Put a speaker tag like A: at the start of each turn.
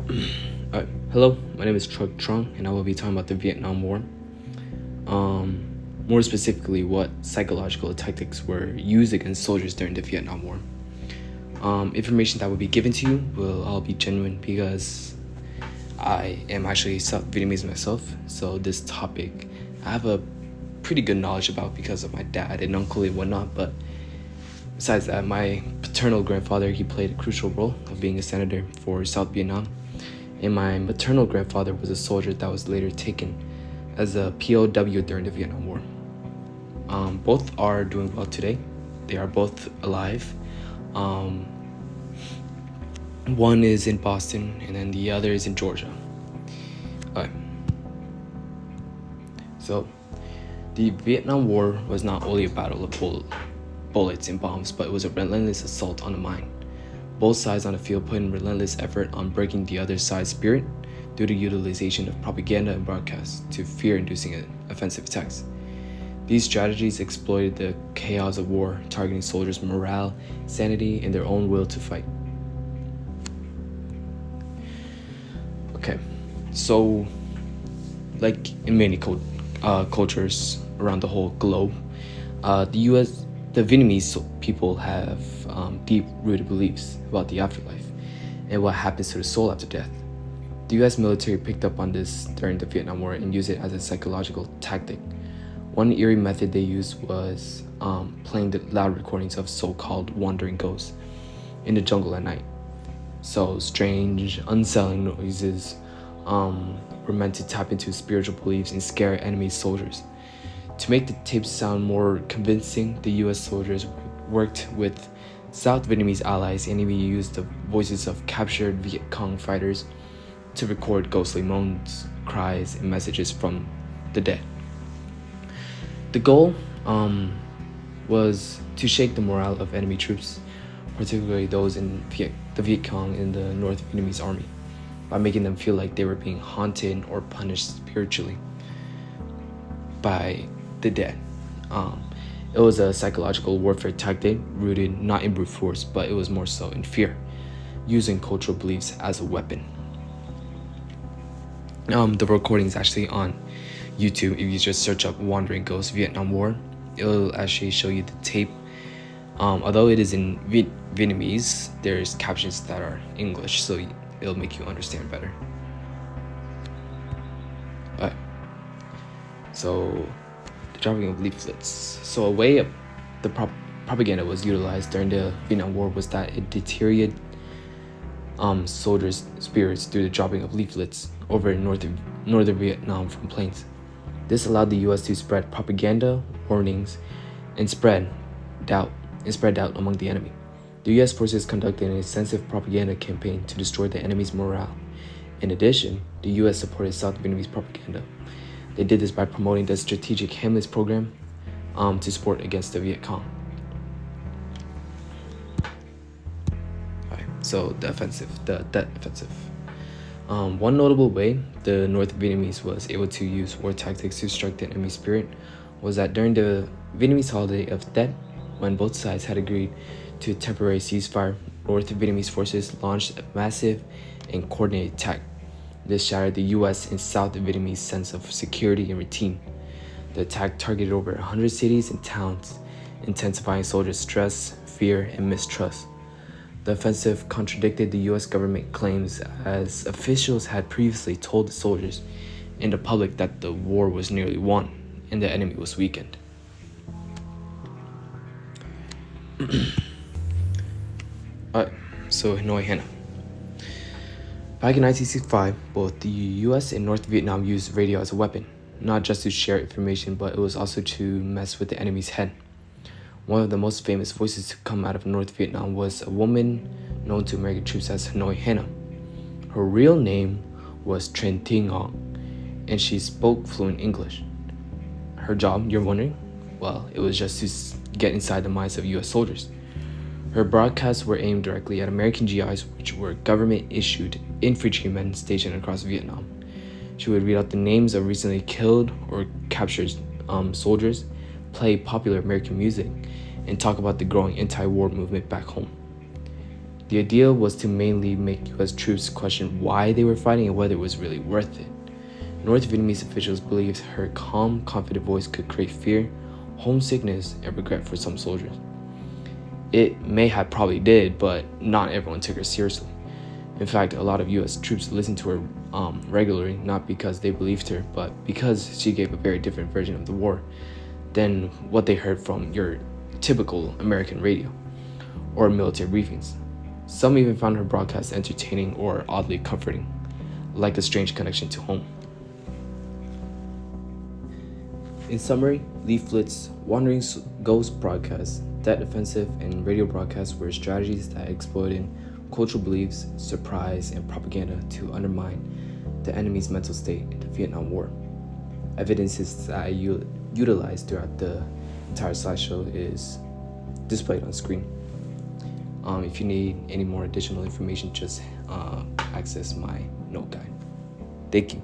A: Hello, my name is Truck Trung, and I will be talking about the Vietnam War. More specifically, what psychological tactics were used against soldiers during the Vietnam War. Information that will be given to you will all be genuine because I am actually South Vietnamese myself, so this topic I have a pretty good knowledge about because of my dad and uncle and whatnot, but besides that, my paternal grandfather, he played a crucial role of being a senator for South Vietnam, and my maternal grandfather was a soldier that was later taken as a POW during the Vietnam War. Both are doing well today. They are both alive. One is in Boston, and then the other is in Georgia. So, the Vietnam War was not only a battle of bullets and bombs, but it was a relentless assault on the mind. Both sides on the field put in relentless effort on breaking the other side's spirit due to utilization of propaganda and broadcast to fear-inducing offensive attacks. These strategies exploited the chaos of war, targeting soldiers' morale, sanity, and their own will to fight. Okay, so like in many cultures around the whole globe, the Vietnamese people have deep-rooted beliefs about the afterlife and what happens to the soul after death. The U.S. military picked up on this during the Vietnam War and used it as a psychological tactic. One eerie method they used was playing the loud recordings of so-called wandering ghosts in the jungle at night. So strange, unsettling noises were meant to tap into spiritual beliefs and scare enemy soldiers. To make the tapes sound more convincing, the U.S. soldiers worked with South Vietnamese allies and even used the voices of captured Viet Cong fighters to record ghostly moans, cries, and messages from the dead. The goal was to shake the morale of enemy troops, particularly those in the Viet Cong in the North Vietnamese army, by making them feel like they were being haunted or punished spiritually by the dead. It was a psychological warfare tactic rooted not in brute force, but it was more so in fear, using cultural beliefs as a weapon. The recording is actually on YouTube. If you just search up Wandering Ghosts Vietnam War, it'll actually show you the tape. Although it is in Vietnamese, there's captions that are English, so it'll make you understand better. So, the dropping of leaflets. So a way of the propaganda was utilized during the Vietnam War was that it deteriorated soldiers' spirits through the dropping of leaflets over northern Vietnam from planes. This allowed the U.S. to spread propaganda, warnings, and spread doubt among the enemy. The U.S. forces conducted an extensive propaganda campaign to destroy the enemy's morale. In addition, the U.S. supported South Vietnamese propaganda. They did this by promoting the strategic Hamlet's program to support against the Viet Cong. So the death offensive. One notable way the North Vietnamese was able to use war tactics to strike the enemy spirit was that during the Vietnamese holiday of Tet, when both sides had agreed to a temporary ceasefire, North Vietnamese forces launched a massive and coordinated attack. This shattered the U.S. and South Vietnamese sense of security and routine. The attack targeted over 100 cities and towns, intensifying soldiers' stress, fear, and mistrust. The offensive contradicted the U.S. government claims, as officials had previously told the soldiers and the public that the war was nearly won and the enemy was weakened. So Hanoi Hannah. Back in 1965, both the US and North Vietnam used radio as a weapon, not just to share information, but it was also to mess with the enemy's head. One of the most famous voices to come out of North Vietnam was a woman known to American troops as Hanoi Hannah. Her real name was Tran Thi Ngong, and she spoke fluent English. Her job, you're wondering? Well, it was just to get inside the minds of US soldiers. Her broadcasts were aimed directly at American GIs, which were government-issued infantrymen stationed across Vietnam. She would read out the names of recently killed or captured soldiers, play popular American music, and talk about the growing anti-war movement back home. The idea was to mainly make US troops question why they were fighting and whether it was really worth it. North Vietnamese officials believed her calm, confident voice could create fear, homesickness, and regret for some soldiers. It may have probably did, but not everyone took her seriously. In fact, a lot of US troops listened to her regularly, not because they believed her, but because she gave a very different version of the war than what they heard from your typical American radio or military briefings. Some even found her broadcast entertaining or oddly comforting, like a strange connection to home. In summary, leaflets, wandering ghost broadcasts, that offensive, and radio broadcasts were strategies that exploited cultural beliefs, surprise, and propaganda to undermine the enemy's mental state in the Vietnam War. Evidences that I utilized throughout the entire slideshow is displayed on screen. If you need any more additional information, just access my note guide. Thank you.